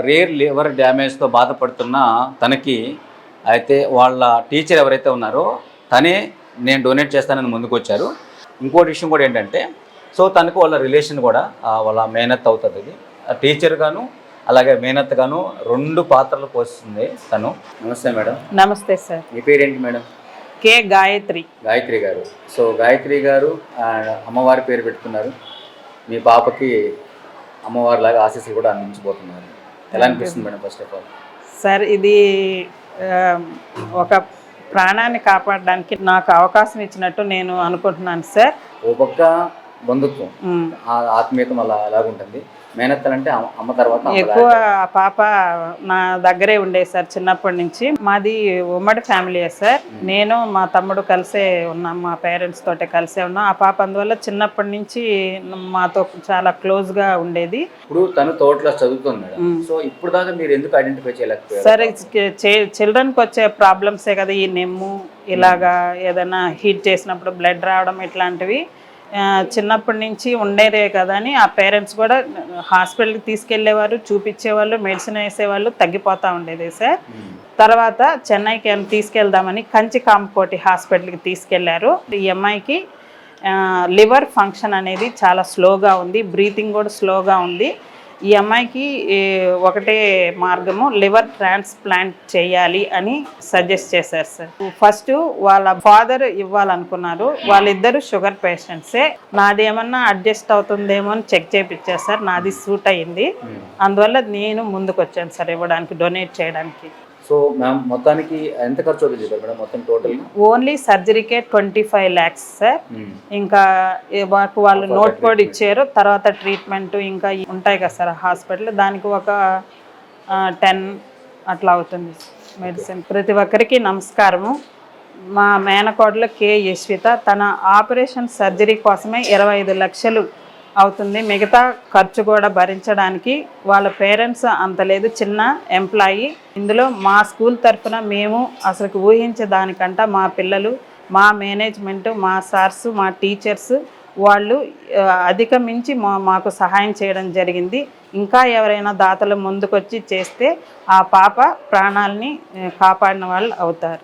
Rare liver డ్యామేజ్తో బాధపడుతున్న తనకి అయితే వాళ్ళ టీచర్ ఎవరైతే ఉన్నారో తనే నేను డొనేట్ చేస్తానని ముందుకు వచ్చారు. ఇంకోటి విషయం కూడా ఏంటంటే సో తనకు వాళ్ళ రిలేషన్ కూడా వాళ్ళ మేనత్ అవుతుంది. ఇది టీచర్ గాను అలాగే మేనత్ గాను 2 పాత్రలు పోషిస్తుంది తను. నమస్తే మేడం. నమస్తే సార్. మీ పేరేంటి మేడం? కే గాయత్రి. గాయత్రి గారు. సో గాయత్రి గారు అమ్మవారి పేరు పెట్టుకున్నారు. మీ పాపకి అమ్మవారిలాగా ఆశీస్సులు కూడా అందించబోతున్నారు. ఎలా అనిపిస్తుంది madam first of all? Sir ఇది ఒక ప్రాణాన్ని కాపాడడానికి నాకు అవకాశం ఇచ్చినట్టు నేను అనుకుంటున్నాను సార్. ఓ పక్క బంధుత్వం, ఆత్మీయతం అలా ఎలాగుంటుంది. మేనత్తలంటే అమ్మ తర్వాత ఎక్కువ ఆ పాప నా దగ్గరే ఉండేది సార్ చిన్నప్పటి నుంచి. మాది ఉమ్మడి ఫ్యామిలీయే సార్. నేను మా తమ్ముడు కలిసే ఉన్నాం, మా పేరెంట్స్ తోటే కలిసే ఉన్నాం. ఆ పాప అందువల్ల చిన్నప్పటి నుంచి మాతో చాలా క్లోజ్గా ఉండేది. ఇప్పుడు తను తోటలో చదువుతుంది మేడం. సో ఇప్పుడు దాకా మీరు ఎందుకు ఐడెంటిఫై చేయలేకపోయారు? సరే, చిల్డ్రన్కి వచ్చే ప్రాబ్లమ్సే కదా ఈ నెమ్ము, ఇలాగా ఏదైనా హీట్ చేసినప్పుడు బ్లడ్ రావడం ఇట్లాంటివి చిన్నప్పటి నుంచి ఉండేదే కదా అని ఆ పేరెంట్స్ కూడా హాస్పిటల్కి తీసుకెళ్లేవారు, చూపించేవాళ్ళు, మెడిసిన్ వేసేవాళ్ళు, తగ్గిపోతూ ఉండేది సార్. తర్వాత చెన్నైకి తీసుకెళ్దామని కంచి కాంకోటి హాస్పిటల్కి తీసుకెళ్లారు. ఈ అమ్మాయికి లివర్ ఫంక్షన్ అనేది చాలా స్లోగా ఉంది, బ్రీతింగ్ కూడా స్లోగా ఉంది. ఈ అమ్మాయికి ఒకటే మార్గము లివర్ ట్రాన్స్ప్లాంట్ చేయాలి అని సజెస్ట్ చేశారు సార్. ఫస్ట్ వాళ్ళ ఫాదర్ ఇవ్వాలనుకున్నారు. వాళ్ళిద్దరు షుగర్ పేషెంట్సే. నాదేమన్నా అడ్జస్ట్ అవుతుందేమో అని చెక్ చేయించారు సార్. నాది సూట్ అయ్యింది. అందువల్ల నేను ముందుకు వచ్చాను సార్ ఇవ్వడానికి, డొనేట్ చేయడానికి. సో మ్యామ్ మొత్తానికి ఎంత ఖర్చు అవుతుంది చెప్పారు మేడం మొత్తం టోటల్? ఓన్లీ సర్జరీకే 25 lakhs సార్. ఇంకా వాళ్ళు నోట్ కోడ్ ఇచ్చారు. తర్వాత ట్రీట్మెంట్ ఇంకా ఉంటాయి కదా సార్ హాస్పిటల్, దానికి ఒక 10 అట్లా అవుతుంది మెడిసిన్. ప్రతి ఒక్కరికి నమస్కారము. మా మేనకోడలు కే యశ్విత, తన ఆపరేషన్ సర్జరీ కోసమే 25 లక్షలు అవుతుంది. మిగతా ఖర్చు కూడా భరించడానికి వాళ్ళ పేరెంట్స్ అంత లేదు, చిన్న ఎంప్లాయీ. ఇందులో మా స్కూల్ తరఫున మేము అసలు ఊహించే దానికంట మా పిల్లలు, మా మేనేజ్మెంటు, మా సార్సు, మా టీచర్స్ వాళ్ళు అధిగమించి మాకు సహాయం చేయడం జరిగింది. ఇంకా ఎవరైనా దాతలు ముందుకొచ్చి చేస్తే ఆ పాప ప్రాణాలని కాపాడిన వాళ్ళు అవుతారు.